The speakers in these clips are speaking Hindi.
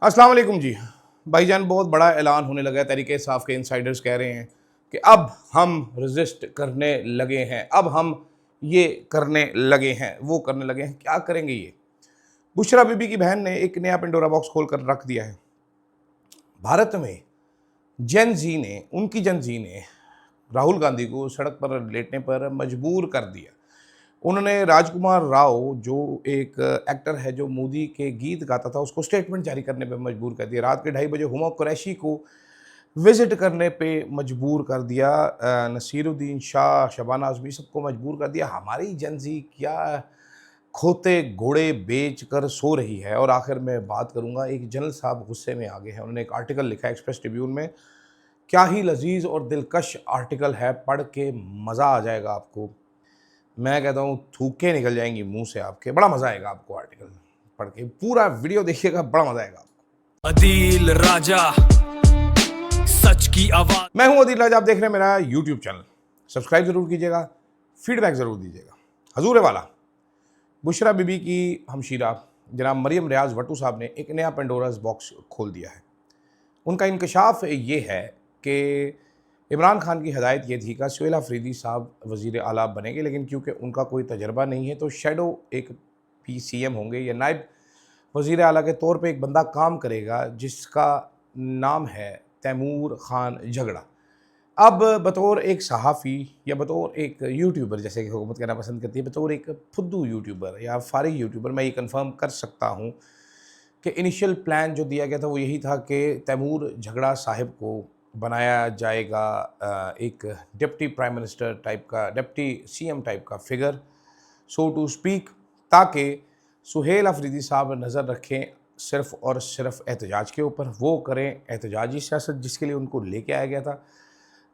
अस्सलाम वालेकुम जी। भाईजान बहुत बड़ा ऐलान होने लगा है। तहरीक इंसाफ के इनसाइडर्स कह रहे हैं कि अब हम रजिस्ट करने लगे हैं, अब हम ये करने लगे हैं, वो करने लगे हैं। क्या करेंगे ये? बुशरा बीबी की बहन ने एक नया पेंडोरा बॉक्स खोल कर रख दिया है। भारत में जेन जी ने राहुल गांधी को सड़क पर लेटने पर मजबूर कर दिया। उन्होंने राजकुमार राव, जो एक एक्टर है जो मोदी के गीत गाता था, उसको स्टेटमेंट जारी करने पे मजबूर कर दिया। रात के 2:30 बजे हुमा कुरैशी को विजिट करने पे मजबूर कर दिया। नसीरुद्दीन शाह, शबाना आज़मी सबको मजबूर कर दिया। हमारी जनजी क्या खोते घोड़े बेच कर सो रही है। और आखिर में बात करूंगा, एक जनरल साहब गुस्से में आ गए हैं। उन्होंने एक आर्टिकल लिखा है एक्सप्रेस ट्रिब्यून में। क्या ही लजीज और दिलकश आर्टिकल है, पढ़ के मज़ा आ जाएगा आपको। मैं कहता हूँ थूके निकल जाएंगी मुंह से आपके। बड़ा मजा आएगा आपको आर्टिकल पढ़ के। पूरा वीडियो देखिएगा, बड़ा मजा आएगा आपको। अदील राजा, सच की आवाज। मैं हूं अदील राजा, आप देख रहे हैं मेरा यूट्यूब चैनल। सब्सक्राइब जरूर कीजिएगा, फीडबैक जरूर दीजिएगा। हजूर वाला बुशरा बीबी की हमशीरा जनाब मरियम रियाज भट्टू साहब ने एक नया पेंडोरास बॉक्स खोल दिया है। उनका इंकशाफ ये है कि इमरान खान की हदायत ये थी कि सुहेल अफरीदी साहब वज़ीर आला बनेंगे, लेकिन क्योंकि उनका कोई तजर्बा नहीं है तो शैडो एक PCM होंगे या नायब वज़ीर आला के तौर पे एक बंदा काम करेगा जिसका नाम है तैमूर खान झगड़ा। अब बतौर एक सहाफ़ी या बतौर एक यूट्यूबर, जैसे कि हुकूमत कहना पसंद करती है, बतौर एक फुद्दू यूट्यूबर या फारिग यूट्यूबर, मैं ये कंफर्म कर सकता हूँ कि इनिशियल प्लान जो दिया गया था वो यही था कि तैमूर झगड़ा साहिब को बनाया जाएगा एक डिप्टी प्राइम मिनिस्टर टाइप का, डिप्टी CM टाइप का फिगर, सो टू स्पीक, ताकि सुहेल अफरीदी साहब नज़र रखें सिर्फ़ और सिर्फ एहतजाज के ऊपर। वो करें एहतजाजी सियासत जिसके लिए उनको लेके आया गया था।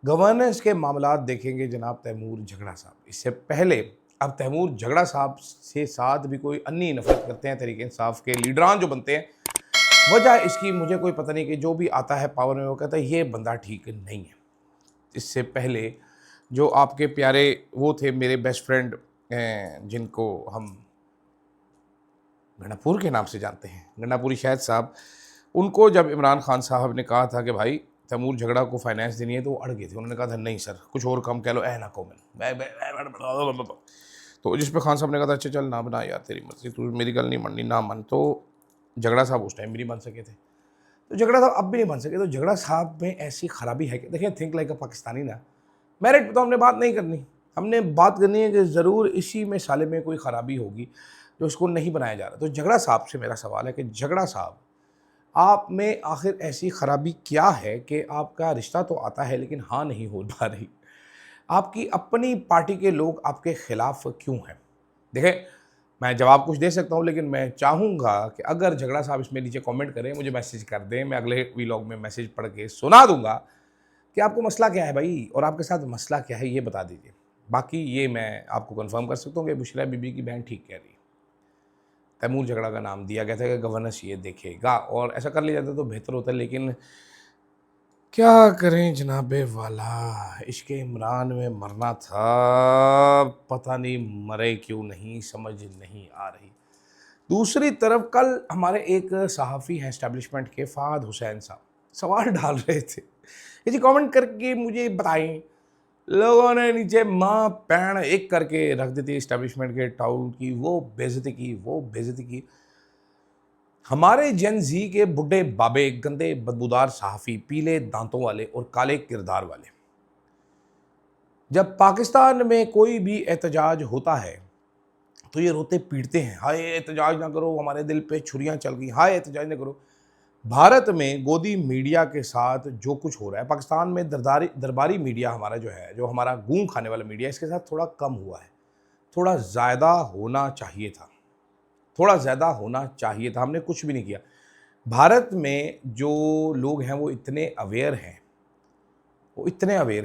गवर्नेंस के मामलात देखेंगे जनाब तैमूर झगड़ा साहब। इससे पहले अब तैमूर झगड़ा साहब से साथ भी कोई अन्नी नफरत करते हैं तहरीक इंसाफ के लीडरान जो बनते हैं। वजह इसकी मुझे कोई पता नहीं, कि जो भी आता है पावर में वो कहता है ये बंदा ठीक नहीं है। इससे पहले जो आपके प्यारे वो थे मेरे बेस्ट फ्रेंड, जिनको हम गंडापुर के नाम से जानते हैं, गंडापुरी शाहिद साहब, उनको जब इमरान खान साहब ने कहा था कि भाई तैमूर झगड़ा को फाइनेंस देनी है तो वो अड़ गए थे। उन्होंने कहा था नहीं सर, कुछ और कम कह लो, ना को मैं तो जिस पे खान साहब ने कहा था अच्छा चल ना बना यार, तेरी मर्जी, तू मेरी गल नहीं मननी ना मन। तो झगड़ा साहब उस टाइम भी नहीं बन सके थे, तो झगड़ा साहब अब भी नहीं बन सके। तो झगड़ा साहब में ऐसी खराबी है कि देखिए, थिंक लाइक अ पाकिस्तानी ना, मेरिट पे तो हमने बात नहीं करनी। हमने बात करनी है कि ज़रूर इसी में साले में कोई ख़राबी होगी जो उसको नहीं बनाया जा रहा। तो झगड़ा साहब से मेरा सवाल है कि झगड़ा साहब, आप में आखिर ऐसी खराबी क्या है कि आपका रिश्ता तो आता है लेकिन हाँ नहीं हो पा रही? आपकी अपनी पार्टी के लोग आपके खिलाफ क्यों हैं? देखें, मैं जवाब कुछ दे सकता हूँ, लेकिन मैं चाहूँगा कि अगर झगड़ा साहब इसमें नीचे कमेंट करें, मुझे मैसेज कर दें, मैं अगले व्लॉग में मैसेज पढ़ के सुना दूंगा कि आपको मसला क्या है भाई, और आपके साथ मसला क्या है ये बता दीजिए। बाकी ये मैं आपको कंफर्म कर सकता हूँ कि बुशरा बीबी की बहन ठीक कह रही है। तैमूर झगड़ा का नाम दिया गया था कि गवर्नेंस ये देखेगा, और ऐसा कर लिया जाता तो बेहतर होता, लेकिन क्या करें जनाबे वाला, इश्क इमरान में मरना था, पता नहीं मरे क्यों नहीं, समझ नहीं आ रही। दूसरी तरफ कल हमारे एक सहाफ़ी हैं एस्टैब्लिशमेंट के, फ़ाहद हुसैन साहब, सवाल डाल रहे थे। ये जी कमेंट करके मुझे बताएं, लोगों ने नीचे माँ पैण एक करके रख दी थी इस्टेब्लिशमेंट के टाउन की, वो बेइज्जती की। हमारे जेन जी के बुढ़े बाबे, गंदे बदबूदार सहाफ़ी, पीले दांतों वाले और काले किरदार वाले, जब पाकिस्तान में कोई भी एहतजाज होता है तो ये रोते पीटते हैं, हाय एहतजाज ना करो, हमारे दिल पे छुरियां चल गई, हाय एहतजाज ना करो। भारत में गोदी मीडिया के साथ जो कुछ हो रहा है, पाकिस्तान में दरबारी मीडिया हमारा जो है, जो हमारा गूं खाने वाला मीडिया, इसके साथ थोड़ा कम हुआ है। थोड़ा ज़्यादा होना चाहिए था, थोड़ा ज़्यादा होना चाहिए था। हमने कुछ भी नहीं किया। भारत में जो लोग हैं वो इतने अवेयर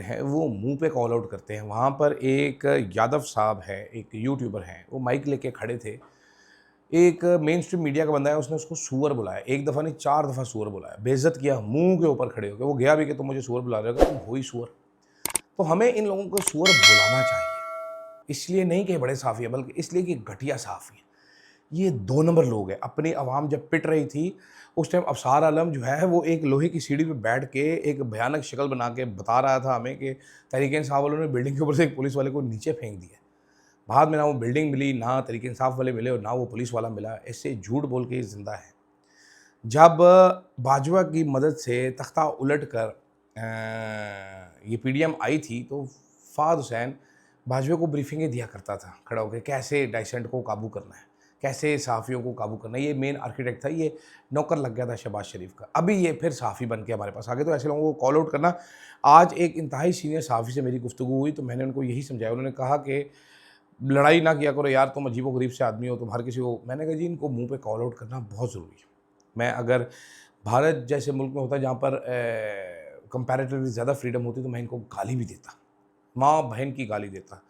हैं, वो मुंह पे कॉल आउट करते हैं। वहाँ पर एक यादव साहब है, एक यूट्यूबर हैं, वो माइक लेके खड़े थे। एक मेन स्ट्रीम मीडिया का बंदा है, उसने उसको सूअर बुलाया, एक दफ़ा नहीं 4 दफ़ा सूअर बुलाया, बेइज्जत किया मुंह के ऊपर खड़े होकर। वो गया भी कि तुम मुझे सूअर बुला रहे हो, तुम हो ही सूअर। तो हमें इन लोगों को सूअर बुलाना चाहिए, इसलिए नहीं कि बड़े साफ़ी है, बल्कि इसलिए कि घटिया साफ़ी है। ये 2 नंबर लोग हैं। अपनी आवाम जब पिट रही थी उस टाइम अफसार आलम जो है वो एक लोहे की सीढ़ी पे बैठ के एक भयानक शक्ल बना के बता रहा था हमें कि तहरीक इंसाफ वालों ने बिल्डिंग के ऊपर से एक पुलिस वाले को नीचे फेंक दिया। बाद में ना वो बिल्डिंग मिली, ना तहरीक इंसाफ वाले मिले और ना वो पुलिस वाला मिला। ऐसे झूठ बोल के ये ज़िंदा है। जब बाजवा की मदद से तख्ता उलट कर ये पीडीएम आई थी तो फ़ाद हुसैन बाजवा को ब्रीफिंगें दिया करता था खड़ा होकर, कैसे डाइसेंट को काबू करना है, कैसे सहाफ़ियों को काबू करना है। ये मेन आर्किटेक्ट था, ये नौकर लग गया था शहबाज शरीफ का। अभी ये फिर सहाफ़ी बन के हमारे पास आ गए। तो ऐसे लोगों को कॉल आउट करना। आज एक इंतहाई सीनियर सहाफ़ी से मेरी गुफ्तगू हुई तो मैंने उनको यही समझाया। उन्होंने कहा कि लड़ाई ना किया करो यार, तुम अजीबो-गरीब से आदमी हो, तुम हर किसी को। मैंने कहा जी इनको मुँह पे कॉल आउट करना बहुत ज़रूरी है। मैं अगर भारत जैसे मुल्क में होता जहाँ पर कंपैरेटिवली ज़्यादा फ्रीडम होती तो मैं इनको गाली भी देता, माँ बहन की गाली देता,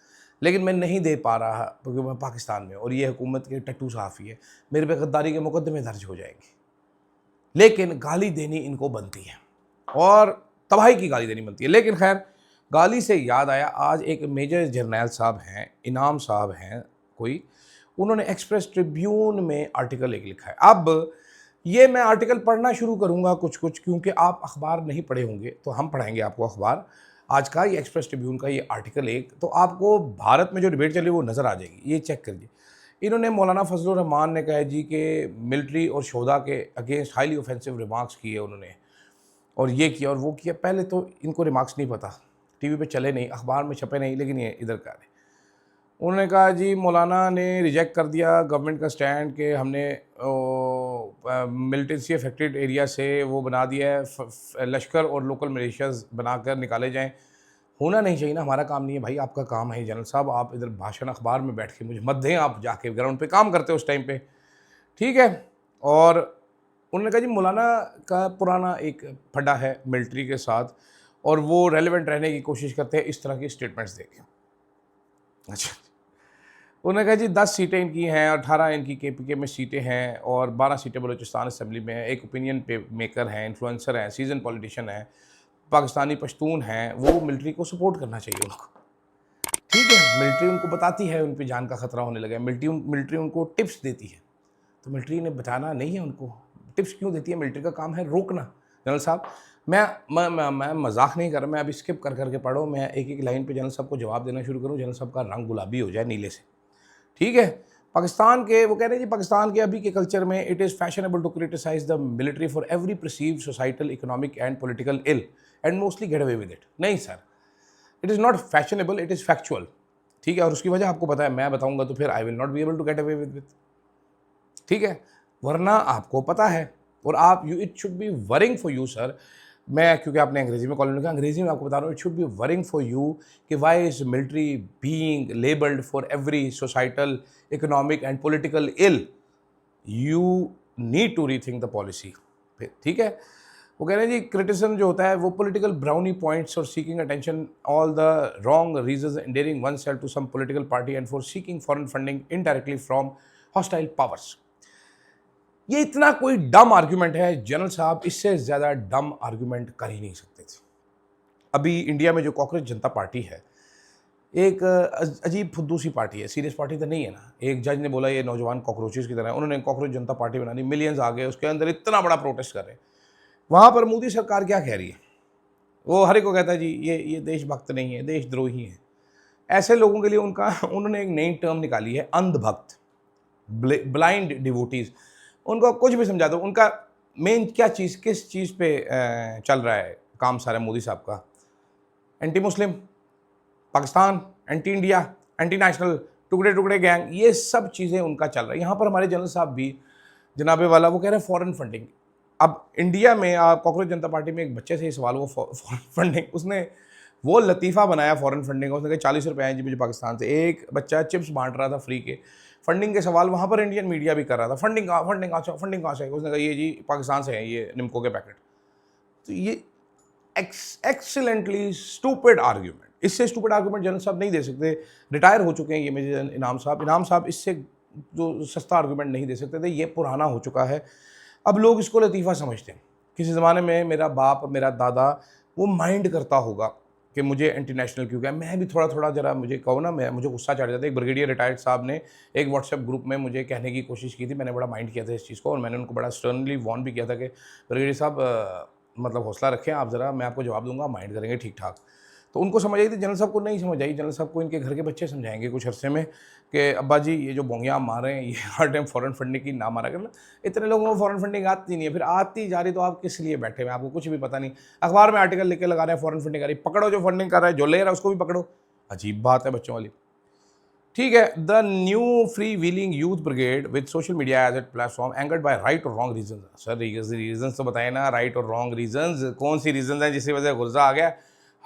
लेकिन मैं नहीं दे पा रहा क्योंकि मैं पाकिस्तान में, और ये हुकूमत के टट्टू सहाफ़ी है, मेरे पे गद्दारी के मुकदमे दर्ज हो जाएंगे। लेकिन गाली देनी इनको बनती है और तबाही की गाली देनी बनती है। लेकिन खैर, गाली से याद आया, आज एक मेजर जर्नैल साहब हैं, इनाम साहब हैं कोई, उन्होंने एक्सप्रेस ट्रिब्यून में आर्टिकल एक लिखा है। अब ये मैं आर्टिकल पढ़ना शुरू करूँगा कुछ कुछ, क्योंकि आप अखबार नहीं पढ़े होंगे तो हम पढ़ाएंगे आपको अखबार। आज का ये एक्सप्रेस ट्रिब्यून का ये आर्टिकल एक, तो आपको भारत में जो डिबेट चल रही है वो नज़र आ जाएगी, ये चेक करिए। इन्होंने मौलाना फजलुर रहमान ने कहा जी कि मिलिट्री और शोधा के अगेंस्ट हाईली ऑफेंसिव रिमार्क्स किए उन्होंने, और ये किया और वो किया। पहले तो इनको रिमार्क्स नहीं पता, टीवी पे चले नहीं, अखबार में छपे नहीं, लेकिन ये इधर का है। उन्होंने कहा जी मौलाना ने रिजेक्ट कर दिया गवर्नमेंट का स्टैंड कि हमने मिलिटेंसी अफेक्टेड एरिया से वो बना दिया है, लश्कर और लोकल मिलिशियाज बनाकर निकाले जाएं। होना नहीं चाहिए ना, हमारा काम नहीं है भाई, आपका काम है जनरल साहब। आप इधर भाषण अखबार में बैठ के मुझे मत दें, आप जाके ग्राउंड पे काम करते हो उस टाइम पे, ठीक है। और उन्होंने कहा जी मौलाना का पुराना एक फड्डा है मिलिट्री के साथ और वो रेलिवेंट रहने की कोशिश करते हैं इस तरह की स्टेटमेंट्स देके। अच्छा, उन्होंने कहा जी 10 सीटें इनकी हैं, 18 इनकी केपीके में सीटें हैं और 12 सीटें बलूचिस्तान असम्बली में हैं। एक ओपिनियन पे मेकर हैं, इन्फ्लुएंसर हैं, सीजन पॉलिटिशियन हैं, पाकिस्तानी पश्तून हैं, वो मिलिट्री को सपोर्ट करना चाहिए उनको, ठीक है। मिलिट्री उनको बताती है उन पर जान का खतरा होने लगा है, मिलिट्री उनको टिप्स देती है, तो मिलिट्री ने बचाना नहीं है उनको। टिप्स क्यों देती है? मिलिट्री का काम है रोकना। जनरल साहब, मैं मजाक नहीं कर रहा, मैं अभी स्किप कर करके पढ़ो, मैं एक एक लाइन पे जनरल साहब को जवाब देना शुरू करूँ, जनरल साहब का रंग गुलाबी हो जाए नीले से, ठीक है। पाकिस्तान के, वो कह रहे हैं जी पाकिस्तान के अभी के कल्चर में it is fashionable to criticise the military for every perceived societal, economic and political ill and mostly get away with it. नहीं sir, it is not fashionable, it is factual, ठीक है। और उसकी वजह आपको पता है, मैं बताऊंगा तो फिर I will not be able to get away with, ठीक है। वरना आपको पता है, और आप it should be worrying for you sir. मैं, क्योंकि आपने अंग्रेजी में कॉल किया, अंग्रेजी में आपको बता रहा हूँ, it should be worrying for you कि why is military being labelled for every societal, economic and political ill. You need to rethink the policy, ठीक है। वो कह रहे हैं जी क्रिटिसिज्म जो होता है वो पॉलिटिकल ब्राउनी पॉइंट्स और seeking attention all the wrong reasons, endearing one self to some political party and for seeking foreign funding indirectly from hostile powers. ये इतना कोई डम आर्ग्यूमेंट है जनरल साहब, इससे ज़्यादा डम आर्ग्यूमेंट कर ही नहीं सकते थे। अभी इंडिया में जो कॉकरोच जनता पार्टी है, एक अजीब फुद्दू सी पार्टी है, सीरियस पार्टी तो नहीं है ना। एक जज ने बोला ये नौजवान कॉकरोचेस की तरह है, उन्होंने कॉकरोच जनता पार्टी बनानी, मिलियंस आ गए, उसके अंदर इतना बड़ा प्रोटेस्ट कर रहे हैं। वहाँ पर मोदी सरकार क्या कह रही है? वो हर एक को कहता है जी ये देशभक्त नहीं है, देशद्रोही है। ऐसे लोगों के लिए उन्होंने एक नई टर्म निकाली है, अंधभक्त, ब्लाइंड डिवोटीज़। उनको कुछ भी समझा दो, उनका मेन क्या चीज़, किस चीज़ पे चल रहा है काम सारा मोदी साहब का? Anti Muslim, Pakistan, anti India, anti national, टुकड़े टुकड़े गैंग, ये सब चीज़ें उनका चल रहा है। यहाँ पर हमारे जनरल साहब भी जनाबे वाला वो कह रहे हैं फॉरेन फंडिंग। अब इंडिया में आप कॉकरोच जनता पार्टी में एक बच्चे से ये सवाल हुआ फॉरेन फंडिंग, उसने वो लतीफ़ा बनाया फॉरेन फंडिंग का। उसने कहा 40 रुपये आए जी मुझे पाकिस्तान से। एक बच्चा चिप्स बांट रहा था फ्री के, फंडिंग के सवाल वहाँ पर इंडियन मीडिया भी कर रहा था, फंडिंग कहाँ से? उसने कहा ये जी पाकिस्तान से है, ये निम्को के पैकेट। तो ये एक्सीलेंटली स्टूपिड आर्ग्यूमेंट, इससे स्टूपिड आर्ग्यूमेंट जनरल साहब नहीं दे सकते। रिटायर हो चुके हैं ये मेजर इनाम साहब इससे जो सस्ता आर्ग्यूमेंट नहीं दे सकते थे, ये पुराना हो चुका है। अब लोग इसको लतीफ़ा समझते हैं। किसी ज़माने में मेरा बाप, मेरा दादा वो माइंड करता होगा कि मुझे इंटरनेशनल क्यों कहा। मैं भी थोड़ा थोड़ा जरा मुझे कहो ना, मुझे गुस्सा चढ़ जाता है। एक ब्रिगेडियर रिटायर्ड साहब ने एक व्हाट्सएप ग्रुप में मुझे कहने की कोशिश की थी, मैंने बड़ा माइंड किया था इस चीज़ को, और मैंने उनको बड़ा स्टर्नली वार्न भी किया था कि ब्रिगेडियर साहब मतलब हौसला रखें आप ज़रा, मैं आपको जवाब दूंगा, माइंड करेंगे ठीक ठाक। तो उनको समझ आई थी, जनरल साहब को नहीं समझ आई। जनरल साहब को इनके घर के बच्चे समझाएंगे कुछ अरसे में कि अब्बा जी ये जो बोंगियाँ मार रहे हैं ये हर टाइम फॉरेन फंडिंग की ना मारा करना। इतने लोगों को फॉरेन फंडिंग आती नहीं है, फिर आती जा रही तो आप किस लिए बैठे हुए, आपको कुछ भी पता नहीं। अखबार में आर्टिकल लिख के लगा रहे हैं फॉरेन फंडिंग आ रही, पकड़ो जो फंडिंग कर रहा है, जो ले रहा है उसको भी पकड़ो। अजीब बात है बच्चों वाली। ठीक है, the new free wheeling youth brigade with social media as a platform angered by right और रॉन्ग रीजन। सर रीजन तो बताए ना, राइट और रॉन्ग रीजन कौन सी रीजन है जिसकी वजह से गुस्सा आ गया।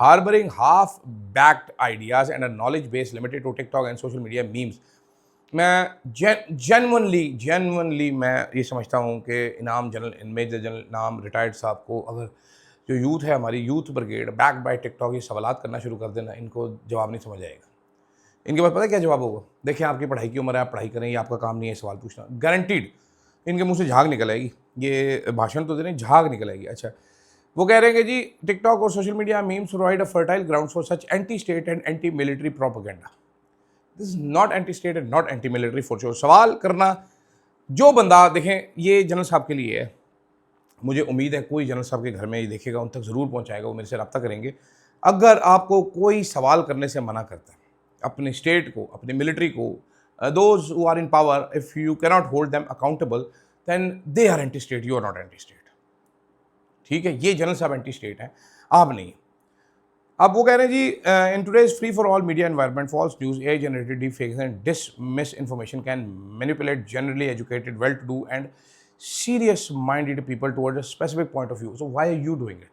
Harbouring half baked ideas and a knowledge base limited to TikTok and social media memes. मैं जेनवनली मैं ये समझता हूँ कि Inam general major general Inam retired साहब को, अगर जो यूथ है हमारी youth brigade back by TikTok ये सवालात करना शुरू कर देना, इनको जवाब नहीं समझ आएगा। इनके पास पता है क्या जवाब होगा? देखिए आपकी पढ़ाई की उम्र है, आप पढ़ाई करें, ये आपका काम नहीं है सवाल पूछना, गारंटीड इनके मुंह से झाग निकल आएगी। ये भाषण तो दे रहे हैं, झाग निकल आएगी। अच्छा, वो कह रहे हैं कि जी टिकटॉक और social media memes provide a fertile ground for such anti state and anti military propaganda. This is not anti state and not anti military for sure. सवाल करना जो बंदा, देखें ये जनरल साहब के लिए है, मुझे उम्मीद है कोई जनरल साहब के घर में ये देखेगा, उन तक ज़रूर पहुंचाएगा, वो मेरे से रब्ता करेंगे। अगर आपको कोई सवाल करने से मना करता है अपने स्टेट को, अपने मिलिट्री को, those who are in power, if you cannot hold them accountable then they are anti state, you are not anti state. ठीक है, ये जनरल साहब एंटी स्टेट हैं, आप नहीं। अब वो कह रहे हैं जी in today's free for all media environment false news AI generated deep fakes and misinformation can manipulate generally educated well to do and serious minded people towards a specific point of view. So why are you doing it?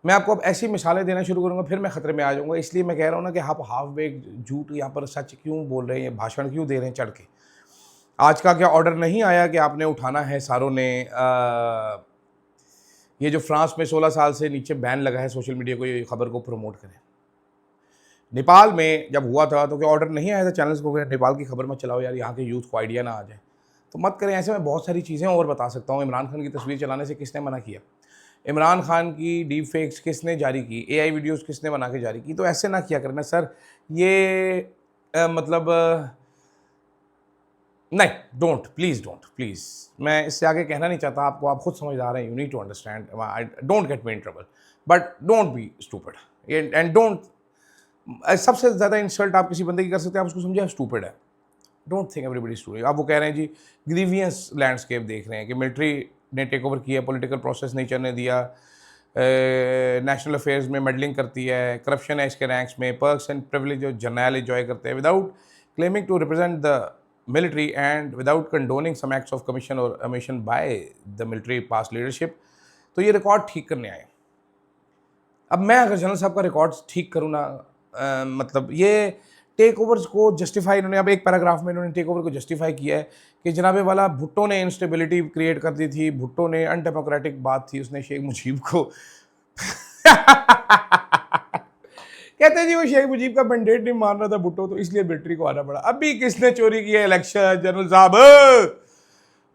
मैं आपको अब ऐसी मिसालें देना शुरू करूंगा, फिर मैं खतरे में आ जाऊंगा। इसलिए मैं कह रहा हूँ ना कि आप हाफ बेक झूठ यहाँ पर सच क्यों बोल रहे हैं, भाषण क्यों दे रहे हैं चढ़ के। आज का क्या ऑर्डर नहीं आया कि आपने उठाना है सारों ने ये जो फ्रांस में 16 साल से नीचे बैन लगा है सोशल मीडिया को, ये खबर को प्रमोट करें। नेपाल में जब हुआ था तो क्या ऑर्डर नहीं आया था चैनल्स को, नेपाल की खबर मत चलाओ यार, यहाँ के यूथ को आइडिया ना आ जाए, तो मत करें ऐसे। मैं बहुत सारी चीज़ें और बता सकता हूँ। इमरान खान की तस्वीर चलाने से किसने मना किया? इमरान खान की डीप फेक्स किसने जारी की? एआई वीडियोस किसने बना के जारी की? तो ऐसे ना किया करना सर, ये नहीं, डोंट, प्लीज़ डोंट, प्लीज़। मैं इससे आगे कहना नहीं चाहता आपको, आप खुद समझदार हैं, you need to understand, I don't get me in trouble, but don't be stupid and don't. सबसे ज़्यादा इंसल्ट आप किसी बंदे की कर सकते हैं, आप उसको समझे स्टूपिड है। Don't think everybody stupid. आप वो कह रहे हैं जी ग्रीवियंस लैंडस्केप देख रहे हैं कि मिलिट्री ने टेक ओवर किया, पॉलिटिकल प्रोसेस नहीं चलने दिया, नेशनल अफेयर्स में मेडलिंग करती है, करप्शन है इसके रैंक्स में, पर्क्स एंड प्रिविलेज जो जर्नैल एंजॉय करते हैं without claiming to represent the military and without condoning some acts of commission or omission by the military past leadership। तो ये रिकॉर्ड ठीक करने आए। अब मैं अगर जनरल साहब का रिकॉर्ड ठीक करूँ ना, मतलब ये टेक ओवर्स को जस्टिफाई इन्होंने, अब एक पैराग्राफ में इन्होंने टेक ओवर को जस्टिफाई किया है कि जनाबे वाला भुट्टो ने इंस्टेबिलिटी क्रिएट कर दी थी, भुट्टो ने अनडेमोक्रेटिक बात थी, उसने शेख मुजीब को कहते हैं जी वो शेख मुजीब का मैंडेट नहीं मान रहा था भुट्टो, तो इसलिए मिलिट्री को आना पड़ा। अभी किसने चोरी किया इलेक्शन जनरल साहब?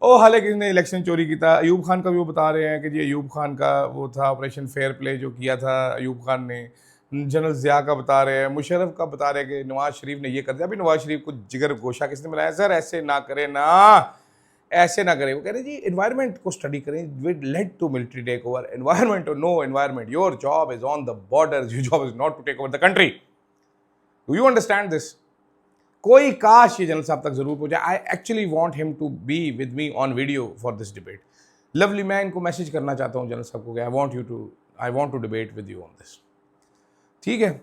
ओ हाले किसने इलेक्शन चोरी की था? अयूब खान का भी वो बता रहे हैं कि जी अयूब खान का वो था ऑपरेशन फेयर प्ले जो किया था अयूब खान ने। जनरल ज़िया का बता रहे हैं, मुशर्रफ का बता रहे हैं कि नवाज शरीफ ने ये कर दिया। अभी नवाज शरीफ को जिगर गोशा किसने बनाया? सर ऐसे ना करें ना, ऐसे ना करें। वो कह रहे जी एनवायरनमेंट को स्टडी करें, with led to military take over. Environment और no environment, your job is on the border, your job is not to take over the country. Do you understand this? कोई काश ये जनरल साहब तक जरूर पहुंचे। I actually want him to be with me on video for this debate. Lovely, मैं इनको मैसेज करना चाहता हूँ जनरल साहब को, I want to debate with you on this. ठीक है,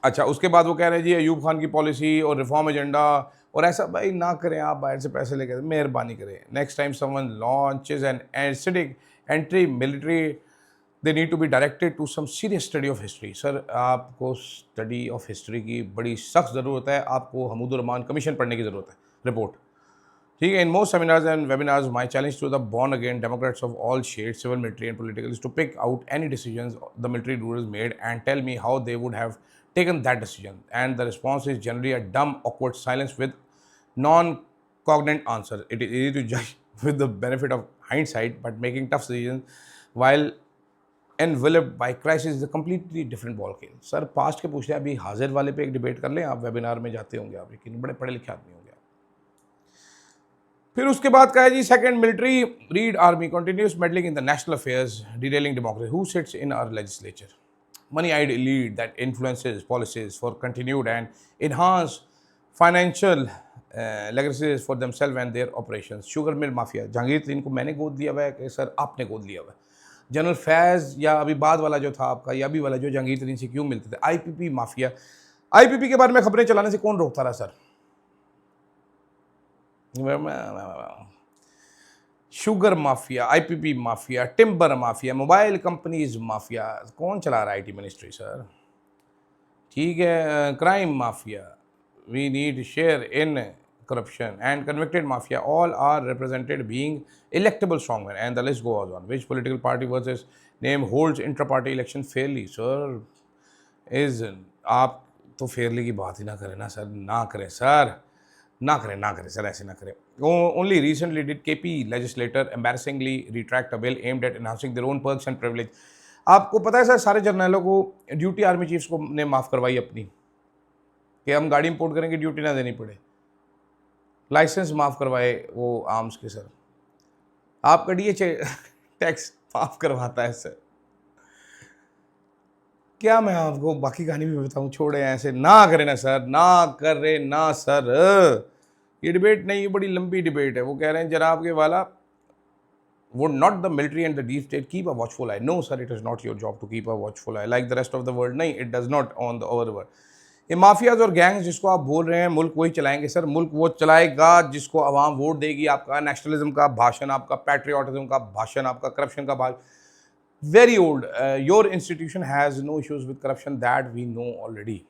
अच्छा उसके बाद वो कह रहे हैं जी अयूब खान की पॉलिसी और रिफॉर्म एजेंडा और ऐसा। भाई ना करें, आप बाहर से पैसे लेकर, मेहरबानी करें। Next time someone launches an acidic entry military, they need to be directed to some serious study of history. Sir आपको स्टडी ऑफ हिस्ट्री की बड़ी सख्त ज़रूरत है, आपको हमूदुर रहमान कमीशन पढ़ने की ज़रूरत है, रिपोर्ट। ठीक है, in most seminars and webinars my challenge to the born again democrats of all shades, civil, military and political, is to pick out any decisions the military rulers made and tell me how they would have taken that decision, and the response is generally a dumb awkward silence with non-cognate answer. It is easy to judge with the benefit of hindsight, but making tough decisions while enveloped by crisis is a completely different ball game. Sir past के पूछ रहे हैं, अभी हाजिर वाले पे एक डिबेट कर लें, आप वेबिनार में जाते होंगे आप, लेकिन बड़े पढ़े लिखे आदमी होंगे आप। फिर उसके बाद कहा है जी second military read army continuous meddling in the national affairs derailing democracy. Who sits in our legislature? Money-eyed elite that influences policies for continued and enhanced financial legacies for themselves and their operations. Sugar mill mafia, Jahangir तरीन को मैंने गोद दिया हुआ है कि सर आपने गोद लिया हुआ है। जनरल फैज़ या अभी बाद वाला जो था आपका, या अभी वाला जो जहांगीर तरीन से क्यों मिलते थे? आईपीपी माफिया, आईपीपी के बारे में खबरें चलाने से कौन रोकता रहा sir? Sugar mafia, IPP mafia, timber mafia, mobile companies mafia, कौन चला रहा है आईटी मिनिस्ट्री सर? ठीक है, crime mafia, we need share in corruption and convicted mafia, all are represented being electable strongmen, and the list goes on. Which political party versus name holds intra-party election fairly? Sir, is आप तो fairly की बात ही ना करें ना सर, ना करें सर, ना करें सर, ऐसे ना करें। Only recently did KP legislator embarrassingly retract a bill aimed at enhancing their own perks and privilege. आपको पता है सर, सारे जर्नलों को ड्यूटी आर्मी चीफ्स को ने माफ़ करवाई अपनी, कि हम गाड़ी इंपोर्ट करेंगे ड्यूटी ना देनी पड़े, लाइसेंस माफ़ करवाए वो आर्म्स के सर। आपका डीएच टैक्स माफ़ करवाता है सर। क्या मैं आपको बाकी कहानी भी बताऊं? छोड़े ऐसे ना करें ना सर, ना करें ना सर। ये डिबेट नहीं, ये बड़ी लंबी डिबेट है। वो कह रहे हैं जनाब के वाला, would not the military and the deep state keep a watchful eye? No sir, it is not your job to keep a watchful eye like the rest of the world. नहीं, it does not on the our world. ये माफियाज और गैंग्स जिसको आप बोल रहे हैं मुल्क वही चलाएंगे सर। मुल्क वो चलाएगा जिसको आवाम वोट देगी। आपका नेशनलिज्म का भाषण, आपका पैट्रियोटिज्म का भाषण, आपका करप्शन का भाषण, very old. Your institution has no issues with corruption, that we know already.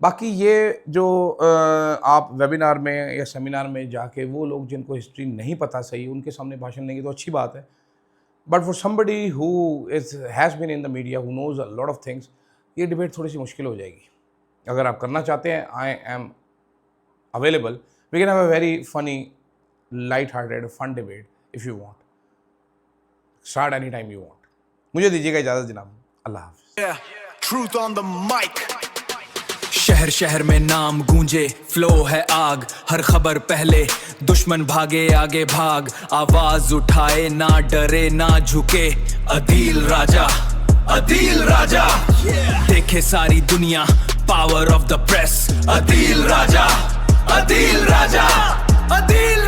बाकी ये जो आप वेबिनार में या सेमिनार में जाके वो लोग जिनको हिस्ट्री नहीं पता सही, उनके सामने भाषण देंगे तो अच्छी बात है, but for somebody who has been in the media, who knows a lot of things, ये डिबेट थोड़ी सी मुश्किल हो जाएगी। अगर आप करना चाहते हैं, I am available, we can have a very funny, light hearted, fun debate if you want. Start any time you want. मुझे दीजिएगा इजाज़त जनाब, अल्लाह हाफ़िज़। Truth on the mic. शहर शहर में नाम गूंजे, फ्लो है आग, हर खबर पहले, दुश्मन भागे आगे भाग, आवाज उठाए ना डरे ना झुके, अदील राजा, अदील राजा, देखे सारी दुनिया, power of the press, Adeel Raja, Adeel Raja, Adeel